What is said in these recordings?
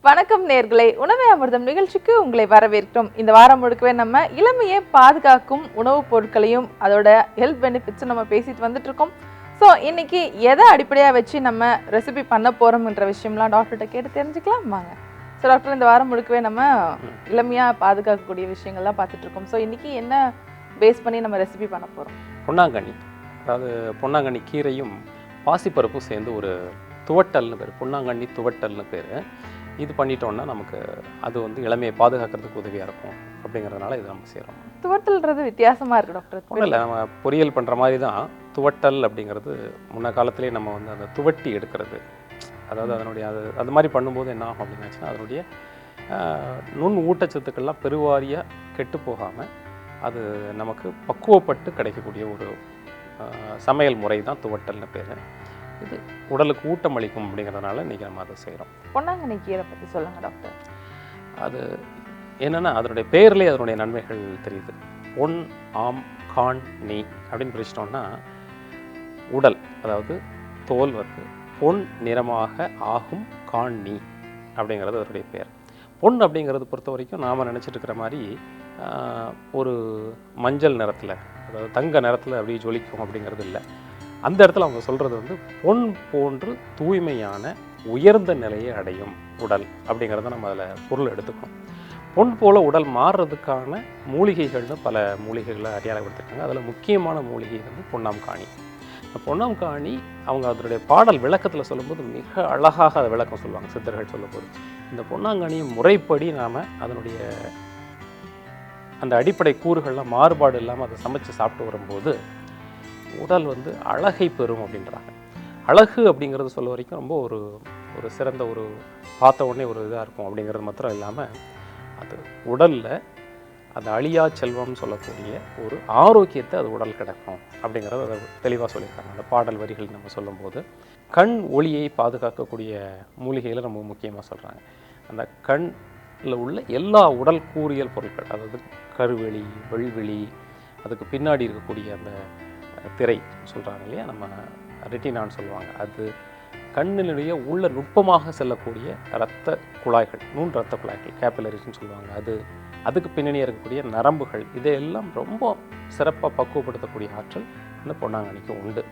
வணக்கம் நேர்களே, உணவே அமிர்தம் நிகழ்ச்சிக்கு உங்களை வரவேற்கிறோம். இந்த வாரம் முழுக்கவே நம்ம இளமையை பாதுகாக்கும் உணவுப் பொருட்களையும் அதோட ஹெல்த் பெனிஃபிட்ஸும் நம்ம பேசிட்டு வந்துட்டு இருக்கோம். ஸோ இன்னைக்கு எதை அடிப்படையாக வச்சு நம்ம ரெசிபி பண்ண போகிறோம்ன்ற விஷயம்லாம் டாக்டர்கிட்ட கேட்டு தெரிஞ்சுக்கலாம் வாங்க. ஸோ டாக்டர், இந்த வாரம் முழுக்கவே நம்ம இளமையாக பாதுகாக்கக்கூடிய விஷயங்கள்லாம் பார்த்துட்டு இருக்கோம். ஸோ இன்னைக்கு என்ன பேஸ் பண்ணி நம்ம ரெசிபி பண்ண போகிறோம்? பொன்னாங்கண்ணி, அதாவது பொன்னாங்கண்ணி கீரையும் பாசிப்பருப்பும் சேர்ந்து ஒரு துவட்டல்னு பேர், பொன்னாங்கண்ணி துவட்டல்னு பேர். இது பண்ணிட்டோம்னா நமக்கு அது வந்து இளமையை பாதுகாக்கிறதுக்கு உதவியாக இருக்கும். அப்படிங்கிறதுனால இது நம்ம செய்கிறோம். துவட்டல்ன்றது வித்தியாசமாக இருக்குது டாக்டர். ஒன்றும் இல்லை, நம்ம பொரியல் பண்ணுற மாதிரி தான் துவட்டல் அப்படிங்கிறது. முன்ன காலத்திலே நம்ம வந்து அந்த துவட்டி எடுக்கிறது, அதாவது அதனுடைய அது மாதிரி பண்ணும்போது என்ன ஆகும் அப்படின்னாச்சுன்னா அதனுடைய நுண் ஊட்டச்சத்துக்கள்லாம் பெருவாரியாக கெட்டு போகாமல் அது நமக்கு பக்குவப்பட்டு கிடைக்கக்கூடிய ஒரு சமையல் முறை தான் துவட்டல்னு பேர். இது உடலுக்கு ஊட்டம் அளிக்கும் அப்படிங்கிறதுனால இன்றைக்கி நம்ம அதை செய்கிறோம். பொன்னாங்கண்ணி கீரை பற்றி சொல்லுங்கள் டாக்டர். அது என்னென்னா அதனுடைய பேர்லேயே அதனுடைய நன்மைகள் தெரியுது. பொன், ஆம், கான், நீ அப்படின்னு பிரிச்சிட்டோம்னா உடல், அதாவது தோல் வந்து பொன் நிறமாக ஆகும் கான் நீ அப்படிங்கிறது அதனுடைய பேர். பொன் அப்படிங்கிறது பொறுத்த வரைக்கும் நாம் நினச்சிட்டு இருக்கிற மாதிரி ஒரு மஞ்சள் நிறத்தில், அதாவது தங்க நிறத்தில் அப்படியே ஜொலிக்கும் அப்படிங்கிறது இல்லை. அந்த இடத்துல அவங்க சொல்கிறது வந்து பொன் போன்று தூய்மையான உயர்ந்த நிலையை அடையும் உடல் அப்படிங்கிறத நம்ம அதில் பொருள் எடுத்துக்கணும். பொன் போல் உடல் மாறுறதுக்கான மூலிகைகள்னு பல மூலிகைகளை அடையாளப்படுத்திருக்காங்க. அதில் முக்கியமான மூலிகை வந்து பொன்னாம்காணி. இந்த பொன்னாம்காணி அவங்க அதனுடைய பாடல் விளக்கத்தில் சொல்லும்போது மிக அழகாக அதை விளக்கம் சொல்லுவாங்க சித்தர்கள் சொல்லும்போது. இந்த பொன்னாங்காணியை முறைப்படி நாம் அதனுடைய அந்த அடிப்படை கூறுகள்லாம் மாறுபாடு இல்லாமல் அதை சமைச்சு சாப்பிட்டு வரும்போது உடல் வந்து அழகை பெறும் அப்படின்றாங்க. அழகு அப்படிங்கிறது சொல்ல வரைக்கும் ரொம்ப ஒரு சிறந்த ஒரு பார்த்த உடனே ஒரு இதாக இருக்கும் அப்படிங்கிறது மாத்திரம் இல்லாமல் அது உடலில் அந்த அழியா செல்வம்னு சொல்லக்கூடிய ஒரு ஆரோக்கியத்தை அது உடல் கிடைக்கும் அப்படிங்கிறத அதை தெளிவாக சொல்லியிருக்காங்க அந்த பாடல் வரிகள் நம்ம சொல்லும்போது. கண் ஒளியை பாதுகாக்கக்கூடிய மூலிகைகளை ரொம்ப முக்கியமாக சொல்கிறாங்க. அந்த கண்ணில் உள்ள எல்லா உடல் கூறியல் பொருட்கள், அதாவது கருவெளி, வெள்வெளி, அதுக்கு பின்னாடி இருக்கக்கூடிய அந்த திரை சொல்கிறாங்க இல்லையா, நம்ம ரெட்டினான்னு சொல்லுவாங்க, அது கண்ணினுடைய உள்ள நுட்பமாக செல்லக்கூடிய இரத்த குழாய்கள், நுண் இரத்த குழாய்கள், கேப்பிலரிஸ்ன்னு சொல்லுவாங்க, அதுக்கு பின்னணியாக இருக்கக்கூடிய நரம்புகள், இதையெல்லாம் ரொம்ப சிறப்பாக பக்குவப்படுத்தக்கூடிய ஆற்றல் இந்த பொன்னாங்கண்ணிக்கு உண்டு.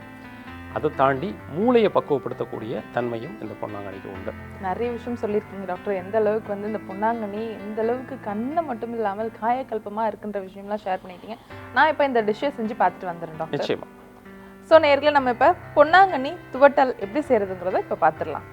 அதை தாண்டி மூளையை பக்குவப்படுத்தக்கூடிய தன்மையும் இந்த பொன்னாங்கண்ணிக்கு உண்டு. நிறைய விஷயம் சொல்லியிருக்கீங்க டாக்டர். எந்த அளவுக்கு வந்து இந்த பொன்னாங்கண்ணி எந்த அளவுக்கு கண்ணை மட்டும் இல்லாமல் காயக்கல்பமாக இருக்குன்ற விஷயம்லாம் ஷேர் பண்ணிட்டீங்க. நான் இப்போ இந்த டிஷ்ஷை செஞ்சு பார்த்துட்டு வந்துடுறேன் டாக்டர். நிச்சயமா. ஸோ நேர்களை நம்ம இப்போ பொன்னாங்கண்ணி துவட்டல் எப்படி செய்கிறதுங்கிறத இப்போ பார்த்துடலாம்.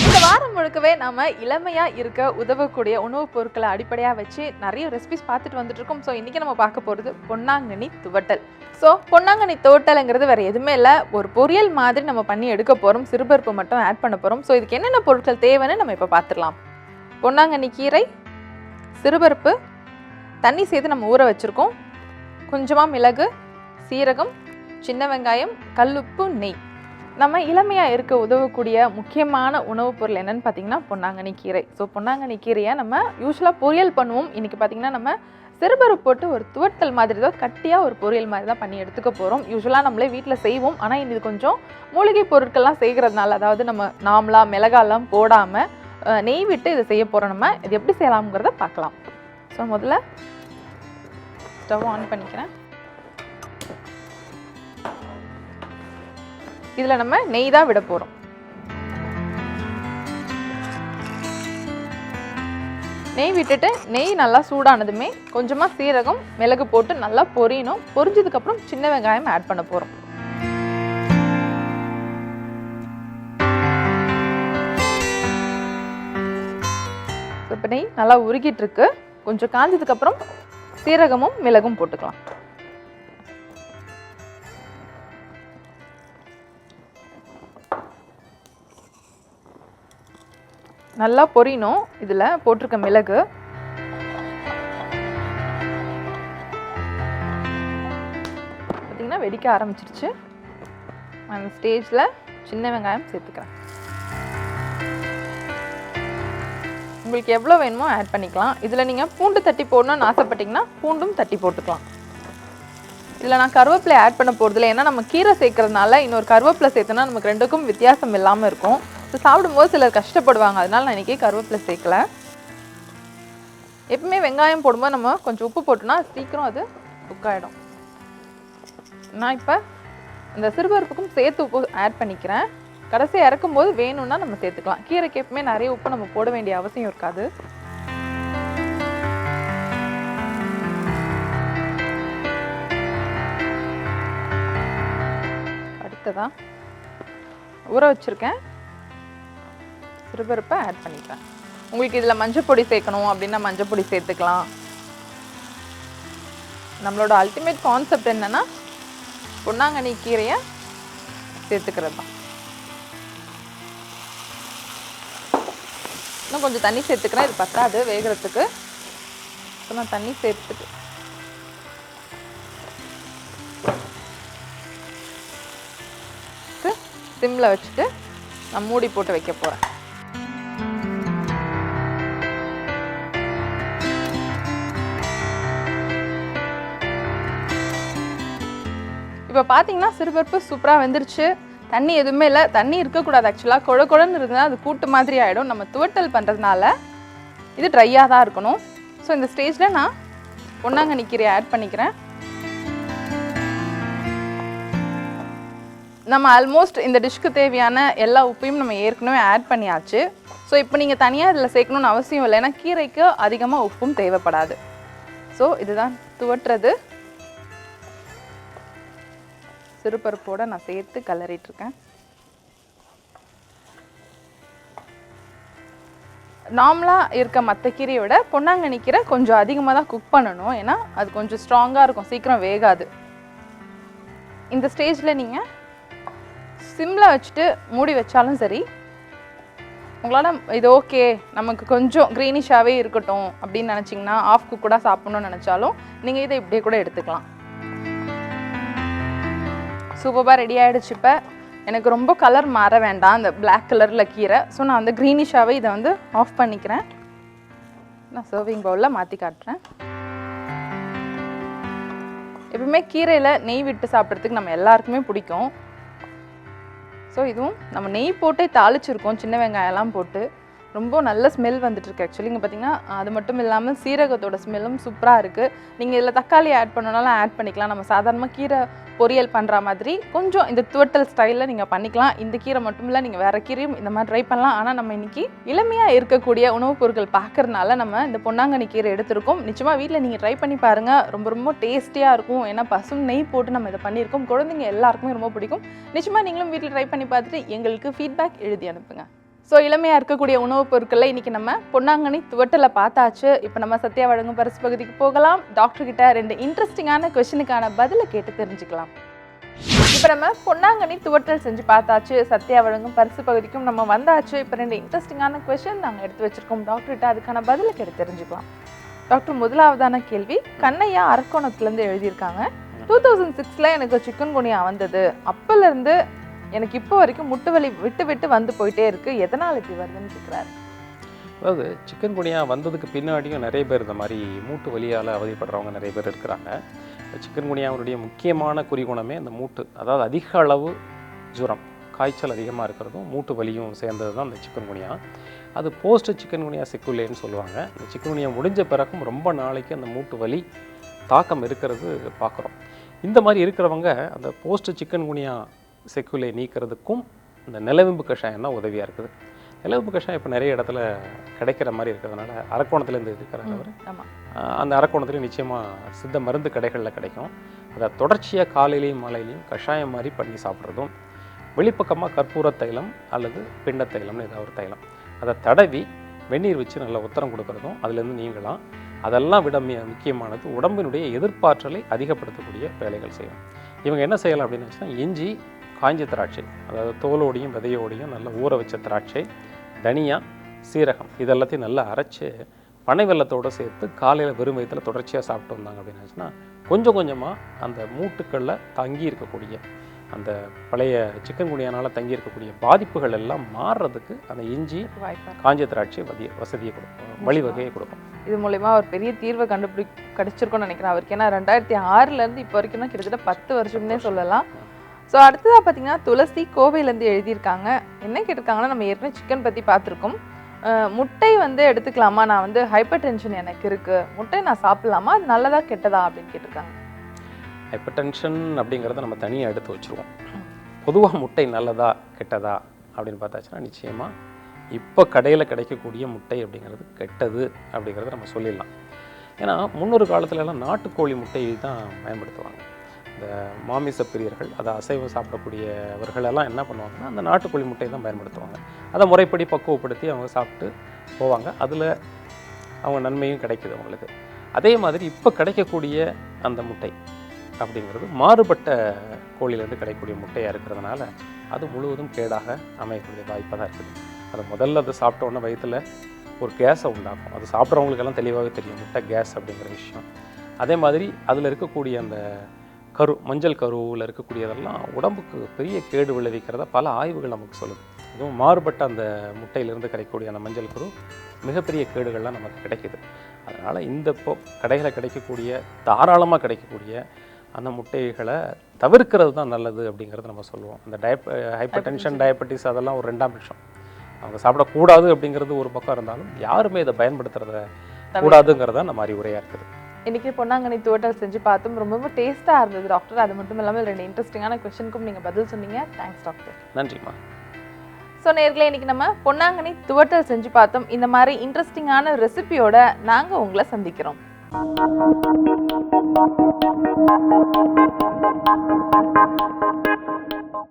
இந்த வாரம் முழுக்கவே நம்ம இளமையாக இருக்க உதவக்கூடிய உணவுப் பொருட்களை அடிப்படையாக வச்சு நிறைய ரெசிபிஸ் பார்த்துட்டு வந்துட்டு இருக்கோம். ஸோ இன்றைக்கி நம்ம பார்க்க போகிறது பொன்னாங்கண்ணி துவட்டல். ஸோ பொன்னாங்கண்ணி துவட்டலுங்கிறது வேறு எதுவுமே இல்லை, ஒரு பொரியல் மாதிரி நம்ம பண்ணி எடுக்க போகிறோம். சிறுபருப்பு மட்டும் ஆட் பண்ண போகிறோம். ஸோ இதுக்கு என்னென்ன பொருட்கள் தேவைன்னு நம்ம இப்போ பார்த்துடலாம். பொன்னாங்கண்ணி கீரை, சிறுபருப்பு, தண்ணி சேர்த்து நம்ம ஊற வச்சுருக்கோம், கொஞ்சமாக மிளகு, சீரகம், சின்ன வெங்காயம், கல்லுப்பு, நெய். நம்ம இளமையாக இருக்க உதவக்கூடிய முக்கியமான உணவுப் பொருள் என்னென்னு பார்த்தீங்கன்னா பொன்னாங்கண்ணி கீரை. ஸோ பொன்னாங்கண்ணி கீரையை நம்ம யூஸ்வலாக பொரியல் பண்ணுவோம். இன்றைக்கி பார்த்திங்கன்னா நம்ம சிறுபருப்பு போட்டு ஒரு துவட்டல் மாதிரி தான் கட்டியாக ஒரு பொரியல் மாதிரி தான் பண்ணி எடுத்துக்க போகிறோம். யூஸ்வலாக நம்மளே வீட்டில் செய்வோம். ஆனால் இது கொஞ்சம் மூலிகை பொருட்கள்லாம் செய்கிறதுனால, அதாவது நம்ம நாமளாக மிளகாலாம் போடாமல் நெய் விட்டு இதை செய்ய போகிறோம். நம்ம இது எப்படி செய்யலாம்ங்கிறத பார்க்கலாம். ஸோ முதல்ல ஸ்டவ் ஆன் பண்ணிக்கிறேன். இதில் நம்ம நெய் தான் விட போகிறோம். நெய் விட்டுட்டு நெய் நல்லா சூடானதுமே கொஞ்சமாக சீரகம், மிளகு போட்டு நல்லா பொரியணும். பொரிஞ்சதுக்கப்புறம் சின்ன வெங்காயம் ஆட் பண்ண போகிறோம். இப்போ நெய் நல்லா உருகிட்டு இருக்கு. கொஞ்சம் காஞ்சதுக்கப்புறம் சீரகமும் மிளகும் போட்டுக்கலாம். நல்லா பொரியணும். இதில் போட்டிருக்க மிளகு, பார்த்திங்கன்னா வெடிக்க ஆரம்பிச்சிருச்சு. அந்த ஸ்டேஜில் சின்ன வெங்காயம் சேர்த்துக்கிறேன். உங்களுக்கு எவ்வளோ வேணுமோ ஆட் பண்ணிக்கலாம். இதில் நீங்கள் பூண்டு தட்டி போடணும்னு ஆசைப்பட்டிங்கன்னா பூண்டும் தட்டி போட்டுக்கலாம். இதில் நான் கருவேப்பிலை ஆட் பண்ண போகிறதில்ல, ஏன்னா நம்ம கீரை சேர்க்கறதுனால இன்னொரு கருவேப்பிலை சேர்த்தோன்னா நமக்கு ரெண்டுக்கும் வித்தியாசம் இல்லாமல் இருக்கும். ஸோ சாப்பிடும்போது சிலர் கஷ்டப்படுவாங்க, அதனால நான் இன்றைக்கி கருவேப்பிலை சேர்க்கல. எப்பவுமே வெங்காயம் போடும்போது நம்ம கொஞ்சம் உப்பு போட்டோம்னா சீக்கிரம் அது குக் ஆகிடும். நான் இப்போ இந்த சிறுபருப்புக்கும் சேர்த்து உப்பு ஆட் பண்ணிக்கிறேன். கடைசியாக இறக்கும்போது வேணும்னா நம்ம சேர்த்துக்கலாம். கீரைக்கு எப்பவுமே நிறைய உப்பு நம்ம போட வேண்டிய அவசியம் இருக்காது. அடுத்ததான் ஊற வச்சுருக்கேன் சிறுபருப்பை ஆட் பண்ணிக்கிறேன். உங்களுக்கு இதில் மஞ்சள் பொடி சேர்க்கணும் அப்படின்னா மஞ்சள் பொடி சேர்த்துக்கலாம். நம்மளோட அல்டிமேட் கான்செப்ட் என்னன்னா பொன்னாங்கண்ணி கீரையை சேர்த்துக்கிறது தான். இன்னும் கொஞ்சம் தண்ணி சேர்த்துக்கிறேன், இது பத்தாது வேகிறதுக்கு. இப்போ நான் தண்ணி சேர்த்துட்டு சிம்மில் வச்சுட்டு நான் மூடி போட்டு வைக்க போகிறேன். இப்போ பார்த்தீங்கன்னா சிறுபருப்பு சூப்பராக வெந்துருச்சு. தண்ணி எதுவுமே இல்லை, தண்ணி இருக்கக்கூடாது. ஆக்சுவலாக குழ குழன்னு இருந்தால் அது கூட்டு மாதிரி ஆகிடும். நம்ம துவட்டல் பண்ணுறதுனால இது ட்ரையாக தான் இருக்கணும். ஸோ இந்த ஸ்டேஜில் நான் பொன்னாங்கண்ணி கீரையை ஆட் பண்ணிக்கிறேன். நம்ம ஆல்மோஸ்ட் இந்த டிஷ்க்கு தேவையான எல்லா உப்பையும் நம்ம ஏற்கனவே ஆட் பண்ணியாச்சு. ஸோ இப்போ நீங்கள் தனியாக இதில் சேர்க்கணுன்னு அவசியம் இல்லை, ஏன்னா கீரைக்கு அதிகமாக உப்பும் தேவைப்படாது. ஸோ இதுதான் துவட்டுறது. சிறுபருப்போடு நான் சேர்த்து கலரிட்டுருக்கேன். நார்மலாக இருக்க மற்ற கீரையை விட பொன்னாங்கண்ணி கீரை கொஞ்சம் அதிகமாக தான் குக் பண்ணணும், ஏன்னா அது கொஞ்சம் ஸ்ட்ராங்காக இருக்கும், சீக்கிரம் வேகாது. இந்த ஸ்டேஜில் நீங்கள் சிம்மில் வச்சுட்டு மூடி வச்சாலும் சரி, உங்களால் இது ஓகே நமக்கு கொஞ்சம் க்ரீனிஷாகவே இருக்கட்டும் அப்படின்னு நினச்சிங்கன்னா ஆஃப் குக்கூடாக சாப்பிட்ணுன்னு நினச்சாலும் நீங்கள் இதை இப்படியே கூட எடுத்துக்கலாம். சூப்பராக ரெடி ஆகிடுச்சு. இப்போ எனக்கு ரொம்ப கலர் மாற வேண்டாம், அந்த பிளாக் கலரில் கீரை. ஸோ நான் வந்து க்ரீனிஷாகவே இதை வந்து ஆஃப் பண்ணிக்கிறேன். நான் சர்விங் பவுலில் மாற்றி காட்டுறேன். எப்பவுமே கீரையில் நெய் விட்டு சாப்பிட்றதுக்கு நம்ம எல்லாருக்குமே பிடிக்கும். ஸோ இதுவும் நம்ம நெய் போட்டே தாளிச்சிருக்கோம், சின்ன வெங்காயம்லாம் போட்டு ரொம்ப நல்ல ஸ்மெல் வந்துட்டுருக்கு. ஆக்சுவலி இங்கே பார்த்தீங்கன்னா அது மட்டும் இல்லாமல் சீரகத்தோட ஸ்மெல்லும் சூப்பராக இருக்குது. நீங்கள் இதில் தக்காளி ஆட் பண்ணனாலும் ஆட் பண்ணிக்கலாம். நம்ம சாதாரணமாக கீரை பொரியல் பண்ணுற மாதிரி கொஞ்சம் இந்த துவட்டல் ஸ்டைலில் நீங்கள் பண்ணிக்கலாம். இந்த கீரை மட்டும் இல்லை, நீங்கள் வேறு கீரையும் இந்த மாதிரி ட்ரை பண்ணலாம். ஆனால் நம்ம இன்றைக்கி இளமையாக இருக்கக்கூடிய உணவுப் பொருட்கள் பார்க்குறதுனால நம்ம இந்த பொன்னாங்கண்ணி கீரை எடுத்திருக்கோம். நிச்சயமாக வீட்டில் நீங்கள் ட்ரை பண்ணி பாருங்கள், ரொம்ப ரொம்ப டேஸ்டியாக இருக்கும். ஏன்னா பசும் நெய் போட்டு நம்ம இதை பண்ணியிருக்கோம். குழந்தைங்க எல்லாருக்குமே ரொம்ப பிடிக்கும். நிச்சயமாக நீங்களும் வீட்டில் ட்ரை பண்ணி பார்த்துட்டு எங்களுக்கு ஃபீட்பேக் எழுதி அனுப்புங்க. ஸோ இளமையாக இருக்கக்கூடிய உணவுப் பொருட்களில் இன்றைக்கி நம்ம பொன்னாங்கண்ணி துவட்டலை பார்த்தாச்சு. இப்போ நம்ம சத்யா வழங்கும் பரிசு பகுதிக்கு போகலாம். டாக்டர்கிட்ட 2 இன்ட்ரெஸ்டிங்கான கொஸ்டினுக்கான பதிலை கேட்டு தெரிஞ்சுக்கலாம். இப்போ நம்ம பொன்னாங்கண்ணி துவட்டல் செஞ்சு பார்த்தாச்சு, சத்யா வழங்கும் பரிசு பகுதிக்கும் நம்ம வந்தாச்சு. இப்போ 2 இன்ட்ரெஸ்டிங்கான கொஸ்டின் நாங்கள் எடுத்து வச்சுருக்கோம். டாக்டர்கிட்ட அதுக்கான பதிலை கேட்டு தெரிஞ்சுக்கலாம். டாக்டர், முதலாவதான கேள்வி கண்ணையா அரக்கோணத்துலேருந்து எழுதியிருக்காங்க. 2006 எனக்கு சிக்கன் குனியா வந்தது. அப்போலேருந்து எனக்கு இப்போ வரைக்கும் முட்டு வலி விட்டு விட்டு வந்து போயிட்டே இருக்குது, எதனால் இப்படி வருதுன்னு கேட்குறாரு. அதாவது சிக்கன் குனியா வந்ததுக்கு பின்னாடியும் நிறைய பேர் இந்த மாதிரி மூட்டு வலியால் அவதிப்படுறவங்க நிறைய பேர் இருக்கிறாங்க. சிக்கன் குனியாவுடைய முக்கியமான குறிகுணமே அந்த மூட்டு, அதாவது அதிக அளவு ஜுரம், காய்ச்சல் அதிகமாக இருக்கிறதும் மூட்டு வலியும் சேர்ந்தது தான் இந்த சிக்கன் குனியா. அது போஸ்ட் சிக்கன் குனியா செக்குலேன்னு சொல்லுவாங்க. இந்த சிக்கன் குனியா முடிஞ்ச பிறகும் ரொம்ப நாளைக்கு அந்த மூட்டு வலி தாக்கம் இருக்கிறது பார்க்குறோம். இந்த மாதிரி இருக்கிறவங்க அந்த போஸ்ட் சிக்கன் குனியா செக்குலை நீக்கிறதுக்கும் இந்த நிலவேம்பு கஷாயம் தான் உதவியாக இருக்குது. நிலவேம்பு கஷாயம் இப்போ நிறைய இடத்துல கிடைக்கிற மாதிரி இருக்கிறதுனால அரக்கோணத்துலேருந்து இருக்கிறாங்க அவர். அந்த அரக்கோணத்துலேயும் நிச்சயமாக சித்த மருந்து கடைகளில் கிடைக்கும். அதை தொடர்ச்சியாக காலையிலையும் மாலையிலையும் கஷாயம் மாதிரி பண்ணி சாப்பிட்றதும், வெளிப்பக்கமாக கற்பூர தைலம் அல்லது பிண்ட தைலம்னு ஏதாவது ஒரு தைலம் அதை தடவி வெந்நீர் வச்சு நல்லா உத்தரம் கொடுக்கறதும் அதுலேருந்து நீங்கலாம். அதெல்லாம் விட முக்கியமானது உடம்பினுடைய எதிர்ப்பாற்றலை அதிகப்படுத்தக்கூடிய வேலைகள் செய்யணும். இவங்க என்ன செய்யலாம் அப்படின்னு வச்சுன்னா, இஞ்சி, காய்ஞ்ச திராட்சை, அதாவது தோலோடையும் விதையோடையும் நல்லா ஊற வச்ச திராட்சை, தனியா, சீரகம் இதெல்லாத்தையும் நல்லா அரைச்சி பனை வெல்லத்தோடு சேர்த்து காலையில் வெறும் வயிற்றில் தொடர்ச்சியாக சாப்பிட்டு வந்தாங்க அப்படின்னு வச்சுன்னா கொஞ்சம் கொஞ்சமாக அந்த மூட்டுக்களில் தங்கி இருக்கக்கூடிய அந்த பழைய சிக்கன் குனியானால் தங்கி இருக்கக்கூடிய பாதிப்புகள் எல்லாம் மாறுறதுக்கு அந்த இஞ்சி, காஞ்ச திராட்சை வசதியை கொடுக்கும், வழிவகையை கொடுக்கும். இது மூலயமா ஒரு பெரிய தீர்வை கிடைச்சிருக்கோன்னு நினைக்கிறேன் அவருக்கு. ஏன்னா 2006 இப்போ வரைக்கும் தான் கிட்டத்தட்ட 10 வருஷம்னே சொல்லலாம். ஸோ அடுத்ததாக பார்த்தீங்கன்னா துளசி கோவையிலேருந்து எழுதியிருக்காங்க. என்ன கேட்டிருக்காங்கன்னா, நம்ம ஏற்கனவே சிக்கன் பற்றி பார்த்துருக்கோம். முட்டை வந்து எடுத்துக்கலாமா, நான் வந்து ஹைப்பர் டென்ஷன் எனக்கு இருக்குது, முட்டை நான் சாப்பிட்லாமா, அது நல்லதா கெட்டதா அப்படின்னு கேட்டிருக்காங்க. ஹைப்பர் டென்ஷன் அப்படிங்கிறத நம்ம தனியாக எடுத்து வச்சுருவோம். பொதுவாக முட்டை நல்லதா கெட்டதா அப்படின்னு பார்த்தாச்சுன்னா நிச்சயமாக இப்போ கடையில் கிடைக்கக்கூடிய முட்டை அப்படிங்கிறது கெட்டது அப்படிங்கிறத நம்ம சொல்லிடலாம். ஏன்னா முன்னொரு காலத்துலலாம் நாட்டுக்கோழி முட்டையை தான் பயன்படுத்துவாங்க. இந்த மாமிச பிரியர்கள், அதை அசைவம் சாப்பிடக்கூடியவர்களெல்லாம் என்ன பண்ணுவாங்கன்னா அந்த நாட்டுக்கோழி முட்டையை தான் பயன்படுத்துவாங்க. அதை முறைப்படி பக்குவப்படுத்தி அவங்க சாப்பிட்டு போவாங்க. அதில் அவங்க நன்மையும் கிடைக்குது அவங்களுக்கு. அதே மாதிரி இப்போ கிடைக்கக்கூடிய அந்த முட்டை அப்படிங்கிறது மாறுபட்ட கோழியிலேருந்து கிடைக்கக்கூடிய முட்டையாக இருக்கிறதுனால அது முழுவதும் கேடாக அமையக்கூடிய வாய்ப்பாக தான் இருக்குது. அது முதல்ல அதை சாப்பிட்டோன்னே வயிற்றில் ஒரு கேஸை உண்டாக்கும். அது சாப்பிட்றவங்களுக்கெல்லாம் தெளிவாகவே தெரியும் முட்டை கேஸ் அப்படிங்கிற விஷயம். அதே மாதிரி அதில் இருக்கக்கூடிய அந்த மஞ்சள் கருவில் இருக்கக்கூடியதெல்லாம் உடம்புக்கு பெரிய கேடு விளைவிக்கிறதா பல ஆய்வுகள் நமக்கு சொல்லுது. அதுவும் மாறுபட்ட அந்த முட்டையிலிருந்து கிடைக்கக்கூடிய அந்த மஞ்சள் கரு மிகப்பெரிய கேடுகள்லாம் நமக்கு கிடைக்குது. அதனால் இந்த கடையில் கிடைக்கக்கூடிய தாராளமாக கிடைக்கக்கூடிய அந்த முட்டைகளை தவிர்க்கிறது தான் நல்லது அப்படிங்கிறத நம்ம சொல்லுவோம். அந்த ஹைப்பர் டென்ஷன், டயபெட்டிஸ் அதெல்லாம் ஒரு 2ஆம் பட்சம். அவங்க சாப்பிடக்கூடாது அப்படிங்கிறது ஒரு பக்கம் இருந்தாலும் யாருமே இதை பயன்படுத்துறத கூடாதுங்கிறதா நம்ம அறிவுரையாக இருக்குது. இன்றைக்கி பொன்னாங்கண்ணி துவட்டல் செஞ்சு பார்த்தோம். ரொம்ப டேஸ்ட்டாக இருந்தது டாக்டர். அது மட்டும் இல்லாமல் 2 இன்ட்ரெஸ்டிங்கான கொஸ்டினுக்கும் நீங்கள் பதில் சொன்னீங்க. Thanks doctor. நன்றிம்மா. ஸோ நேர்களே, இன்றைக்கி நம்ம பொன்னாங்கண்ணி துவட்டல் செஞ்சு பார்த்தோம். இந்த மாதிரி இன்ட்ரெஸ்டிங்கான ரெசிபியோட நாங்கள் உங்களை சந்திக்கிறோம்.